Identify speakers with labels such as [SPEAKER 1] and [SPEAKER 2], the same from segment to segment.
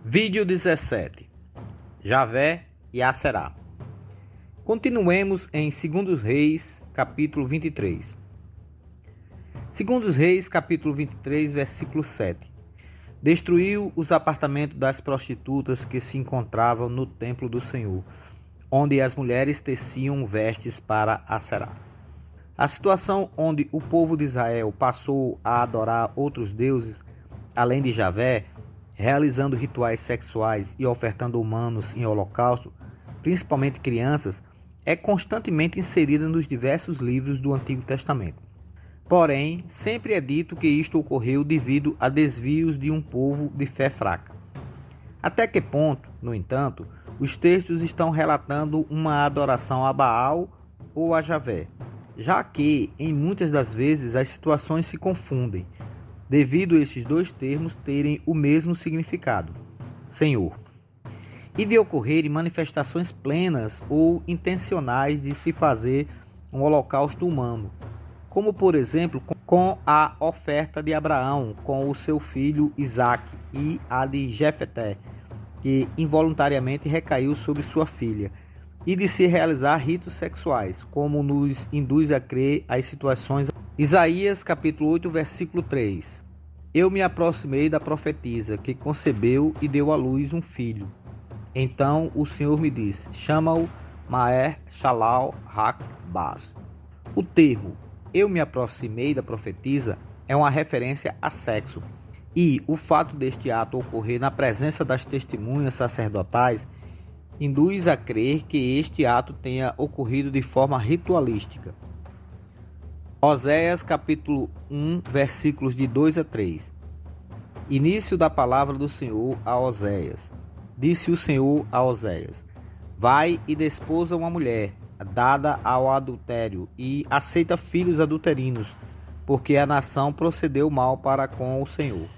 [SPEAKER 1] Vídeo 17. Javé e Aserá. Continuemos em 2 Reis, capítulo 23. 2 Reis, capítulo 23, versículo 7. Destruiu os apartamentos das prostitutas que se encontravam no templo do Senhor, onde as mulheres teciam vestes para Aserá. A situação onde o povo de Israel passou a adorar outros deuses, além de Javé, realizando rituais sexuais e ofertando humanos em holocausto, principalmente crianças, é constantemente inserida nos diversos livros do Antigo Testamento. Porém, sempre é dito que isto ocorreu devido a desvios de um povo de fé fraca. Até que ponto, no entanto, os textos estão relatando uma adoração a Baal ou a Javé, já que, em muitas das vezes, as situações se confundem, devido a esses dois termos terem o mesmo significado, Senhor, e de ocorrerem manifestações plenas ou intencionais de se fazer um holocausto humano, como por exemplo com a oferta de Abraão com o seu filho Isaque e a de Jefté, que involuntariamente recaiu sobre sua filha, e de se realizar ritos sexuais, como nos induz a crer as situações. Isaías capítulo 8, versículo 3. Eu me aproximei da profetisa, que concebeu e deu à luz um filho. Então o Senhor me disse, chama-o Maher Shalal Hak-Baz. O termo eu me aproximei da profetisa é uma referência a sexo, e o fato deste ato ocorrer na presença das testemunhas sacerdotais induz a crer que este ato tenha ocorrido de forma ritualística. Oséias capítulo 1, versículos de 2 a 3. Início da palavra do Senhor a Oséias. Disse o Senhor a Oséias, vai e desposa uma mulher, dada ao adultério, e aceita filhos adulterinos, porque a nação procedeu mal para com o Senhor.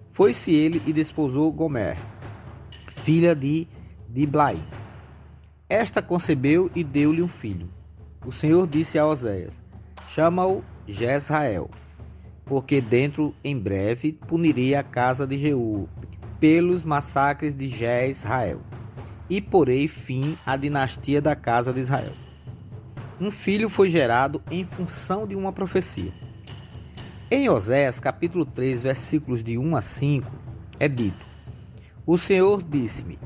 [SPEAKER 1] Foi-se ele e desposou Gomer, filha de Diblaim. Esta concebeu e deu-lhe um filho. O Senhor disse a Oséias, chama-o Jezrael, porque dentro em breve punirei a casa de Jeú pelos massacres de Jezrael, e porei fim à dinastia da casa de Israel. Um filho foi gerado em função de uma profecia. Em Oséias capítulo 3, versículos de 1 a 5, é dito, o Senhor disse-me,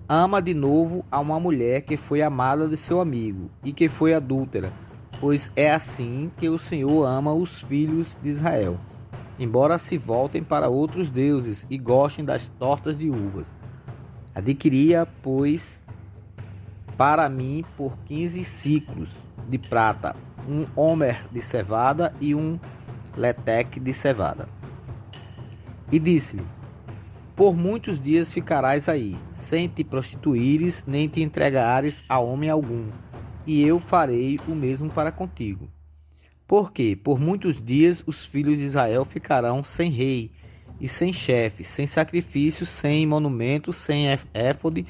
[SPEAKER 1] ama de novo a uma mulher que foi amada de seu amigo e que foi adúltera, pois é assim que o Senhor ama os filhos de Israel, embora se voltem para outros deuses e gostem das tortas de uvas. Adquiria, pois, para mim por 15 siclos de prata, um homer de cevada e um leteque de cevada. E disse-lhe, por muitos dias ficarás aí, sem te prostituíres, nem te entregares a homem algum, e eu farei o mesmo para contigo. Porque por muitos dias os filhos de Israel ficarão sem rei, e sem chefe, sem sacrifício, sem monumento, sem éfode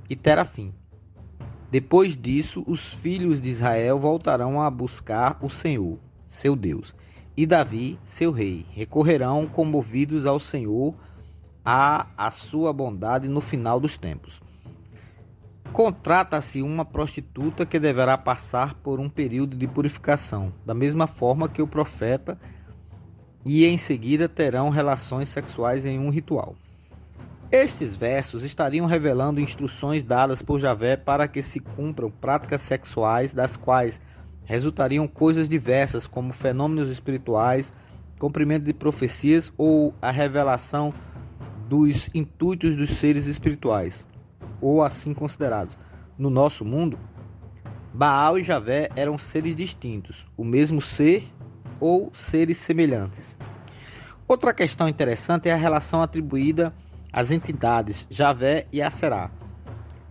[SPEAKER 1] e terafim. Depois disso, os filhos de Israel voltarão a buscar o Senhor, seu Deus, e Davi, seu rei, recorrerão comovidos ao Senhor, a sua bondade no final dos tempos. Contrata-se uma prostituta que deverá passar por um período de purificação, da mesma forma que o profeta, e em seguida terão relações sexuais em um ritual. Estes versos estariam revelando instruções dadas por Javé para que se cumpram práticas sexuais, das quais resultariam coisas diversas, como fenômenos espirituais, cumprimento de profecias ou a revelação dos intuitos dos seres espirituais, ou assim considerados. No nosso mundo, Baal e Javé eram seres distintos, o mesmo ser ou seres semelhantes. Outra questão interessante é a relação atribuída às entidades Javé e Aserá.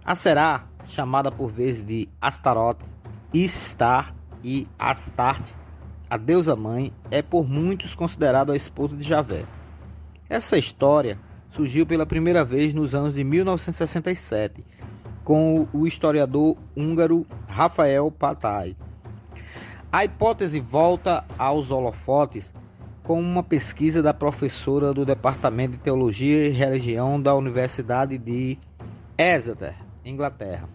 [SPEAKER 1] Aserá, chamada por vezes de Astaroth, Istar e Astarte, a deusa-mãe, é por muitos considerada a esposa de Javé. Essa história surgiu pela primeira vez nos anos de 1967, com o historiador húngaro Rafael Patai. A hipótese volta aos holofotes com uma pesquisa da professora do Departamento de Teologia e Religião da Universidade de Exeter, Inglaterra,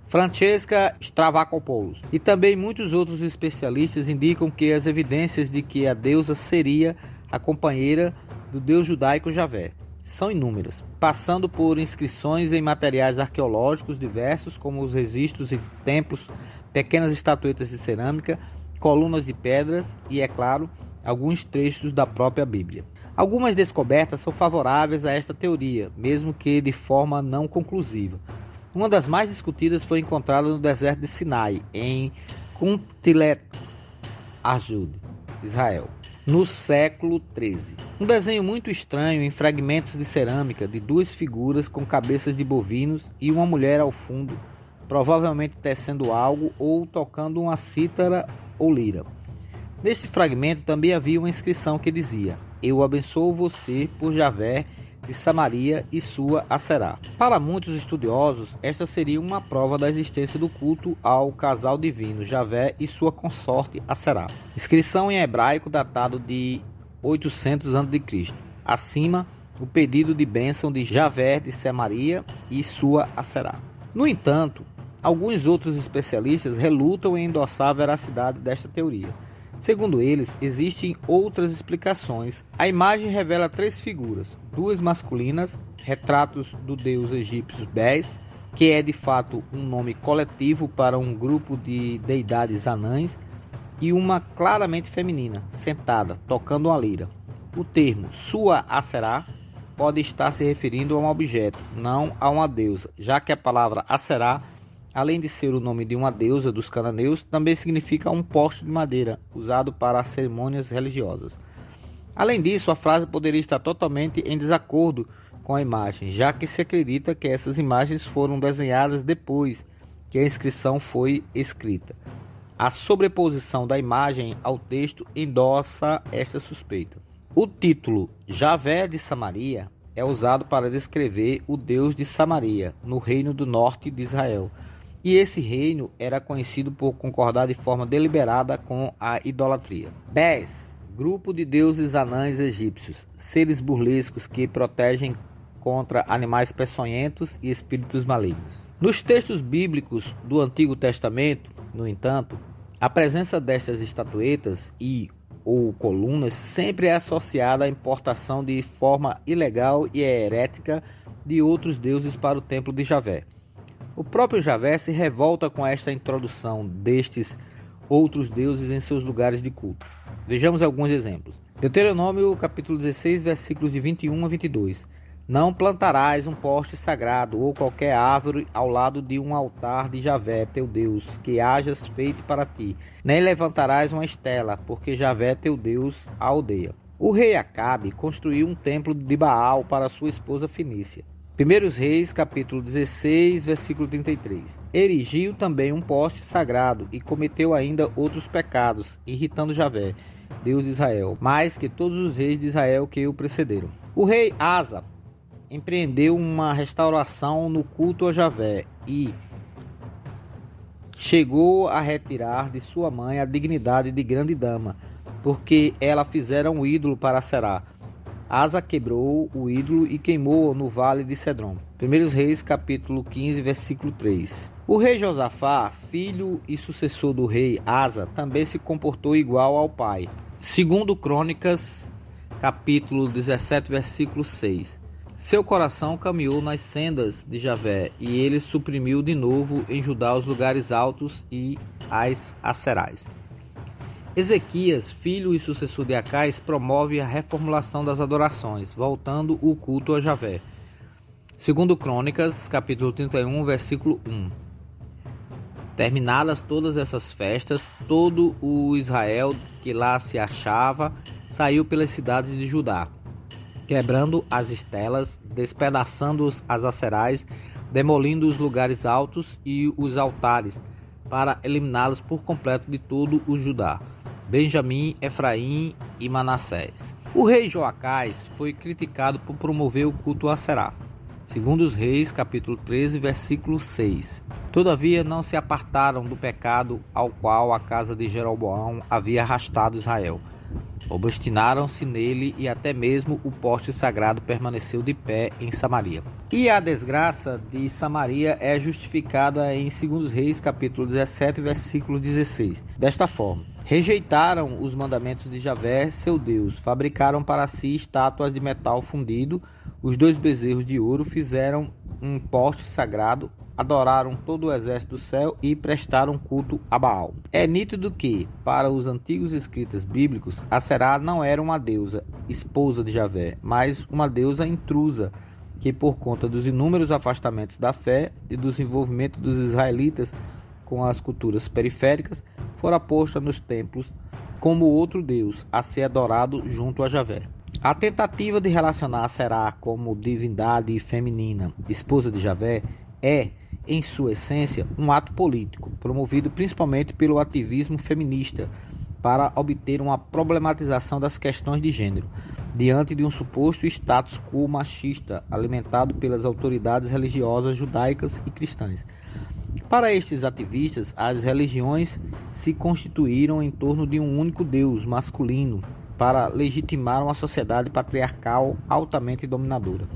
[SPEAKER 1] Francesca Stavrakopoulos. E também muitos outros especialistas indicam que as evidências de que a deusa seria a companheira do deus judaico Javé são inúmeras, passando por inscrições em materiais arqueológicos diversos, como os registros em templos, pequenas estatuetas de cerâmica, colunas de pedras e, é claro, alguns trechos da própria Bíblia. Algumas descobertas são favoráveis a esta teoria, mesmo que de forma não conclusiva. Uma das mais discutidas foi encontrada no deserto de Sinai, em Kuntilet Arjud, Israel, no século XIII. Um desenho muito estranho em fragmentos de cerâmica de duas figuras com cabeças de bovinos e uma mulher ao fundo, provavelmente tecendo algo ou tocando uma cítara ou lira. Neste fragmento também havia uma inscrição que dizia: "Eu abençoo você por Javé de Samaria e sua Aserá." Para muitos estudiosos, esta seria uma prova da existência do culto ao casal divino Javé e sua consorte Aserá. Inscrição em hebraico datado de 800 a.C. Acima, o pedido de bênção de Javé de Samaria e sua Aserá. No entanto, alguns outros especialistas relutam em endossar a veracidade desta teoria. Segundo eles, existem outras explicações. A imagem revela três figuras, duas masculinas, retratos do deus egípcio Bes, que é de fato um nome coletivo para um grupo de deidades anãs, e uma claramente feminina, sentada, tocando uma lira. O termo sua Aserá pode estar se referindo a um objeto, não a uma deusa, já que a palavra Aserá, além de ser o nome de uma deusa dos cananeus, também significa um poste de madeira, usado para cerimônias religiosas. Além disso, a frase poderia estar totalmente em desacordo com a imagem, já que se acredita que essas imagens foram desenhadas depois que a inscrição foi escrita. A sobreposição da imagem ao texto endossa esta suspeita. O título Javé de Samaria é usado para descrever o deus de Samaria, no reino do norte de Israel. E esse reino era conhecido por concordar de forma deliberada com a idolatria. Bes, grupo de deuses anãs egípcios, seres burlescos que protegem contra animais peçonhentos e espíritos malignos. Nos textos bíblicos do Antigo Testamento, no entanto, a presença destas estatuetas ou colunas sempre é associada à importação de forma ilegal e herética de outros deuses para o templo de Javé. O próprio Javé se revolta com esta introdução destes outros deuses em seus lugares de culto. Vejamos alguns exemplos. Deuteronômio capítulo 16, versículos de 21 a 22. Não plantarás um poste sagrado ou qualquer árvore ao lado de um altar de Javé, teu Deus, que hajas feito para ti. Nem levantarás uma estela, porque Javé, teu Deus, a odeia. O rei Acabe construiu um templo de Baal para sua esposa Fenícia. 1 Reis, capítulo 16, versículo 33. Erigiu também um poste sagrado e cometeu ainda outros pecados, irritando Javé, Deus de Israel, mais que todos os reis de Israel que o precederam. O rei Asa empreendeu uma restauração no culto a Javé e chegou a retirar de sua mãe a dignidade de grande dama, porque ela fizera um ídolo para Será. Asa quebrou o ídolo e queimou-o no vale de Cedron. 1 Reis, capítulo 15, versículo 3. O rei Josafá, filho e sucessor do rei Asa, também se comportou igual ao pai. 2 Crônicas, capítulo 17, versículo 6. Seu coração caminhou nas sendas de Javé, e ele suprimiu de novo em Judá os lugares altos e as Aserais. Ezequias, filho e sucessor de Acais, promove a reformulação das adorações, voltando o culto a Javé. 2 Crônicas, capítulo 31, versículo 1. Terminadas todas essas festas, todo o Israel que lá se achava saiu pelas cidades de Judá, quebrando as estelas, despedaçando as Aserais, demolindo os lugares altos e os altares, para eliminá-los por completo de todo o Judá, Benjamim, Efraim e Manassés. O rei Joacás foi criticado por promover o culto a Será. 2 Reis, capítulo 13, versículo 6. Todavia não se apartaram do pecado ao qual a casa de Jeroboão havia arrastado Israel. Obstinaram-se nele e até mesmo o poste sagrado permaneceu de pé em Samaria. E a desgraça de Samaria é justificada em 2 Reis, capítulo 17, versículo 16. Desta forma: rejeitaram os mandamentos de Javé, seu Deus, fabricaram para si estátuas de metal fundido, os 2 bezerros de ouro, fizeram um poste sagrado, adoraram todo o exército do céu e prestaram culto a Baal. É nítido que, para os antigos escritos bíblicos, Aserá não era uma deusa, esposa de Javé, mas uma deusa intrusa, que por conta dos inúmeros afastamentos da fé e do desenvolvimento dos israelitas com as culturas periféricas, fora posta nos templos como outro deus a ser adorado junto a Javé. A tentativa de relacionar Aserá como divindade feminina, esposa de Javé, é, em sua essência, um ato político, promovido principalmente pelo ativismo feminista, para obter uma problematização das questões de gênero, diante de um suposto status quo machista alimentado pelas autoridades religiosas judaicas e cristãs. Para estes ativistas, as religiões se constituíram em torno de um único Deus masculino para legitimar uma sociedade patriarcal altamente dominadora.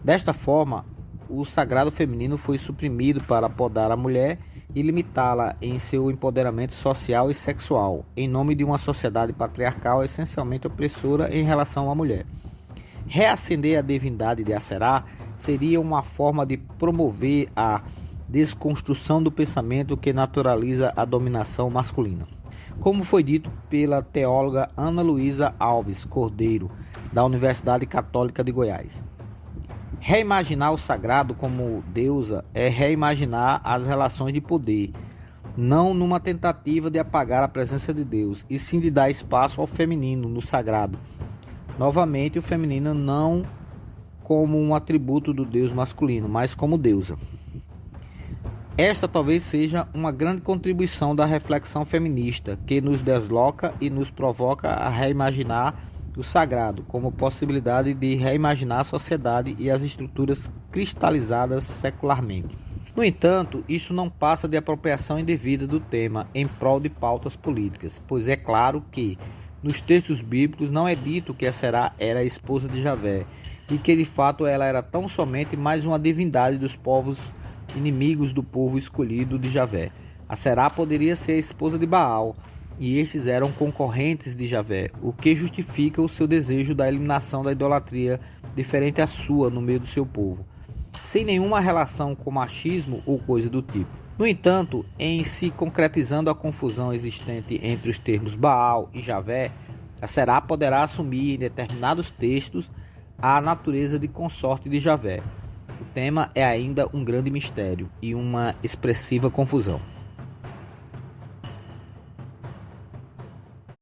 [SPEAKER 1] Desta forma, o sagrado feminino foi suprimido para podar a mulher e limitá-la em seu empoderamento social e sexual, em nome de uma sociedade patriarcal essencialmente opressora em relação à mulher. Reacender a divindade de Aserá seria uma forma de promover a desconstrução do pensamento que naturaliza a dominação masculina. Como foi dito pela teóloga Ana Luísa Alves Cordeiro, da Universidade Católica de Goiás: reimaginar o sagrado como deusa é reimaginar as relações de poder, não numa tentativa de apagar a presença de Deus, e sim de dar espaço ao feminino no sagrado. Novamente, o feminino não como um atributo do Deus masculino, mas como deusa. Esta talvez seja uma grande contribuição da reflexão feminista, que nos desloca e nos provoca a reimaginar o sagrado como possibilidade de reimaginar a sociedade e as estruturas cristalizadas secularmente. No entanto, isso não passa de apropriação indevida do tema em prol de pautas políticas, pois é claro que nos textos bíblicos não é dito que Aserá era a esposa de Javé e que de fato ela era tão somente mais uma divindade dos povos inimigos do povo escolhido de Javé. Aserá poderia ser a esposa de Baal, e estes eram concorrentes de Javé, o que justifica o seu desejo da eliminação da idolatria diferente à sua no meio do seu povo, sem nenhuma relação com machismo ou coisa do tipo. No entanto, em se concretizando a confusão existente entre os termos Baal e Javé, Aserá poderá assumir em determinados textos a natureza de consorte de Javé. O tema é ainda um grande mistério e uma expressiva confusão.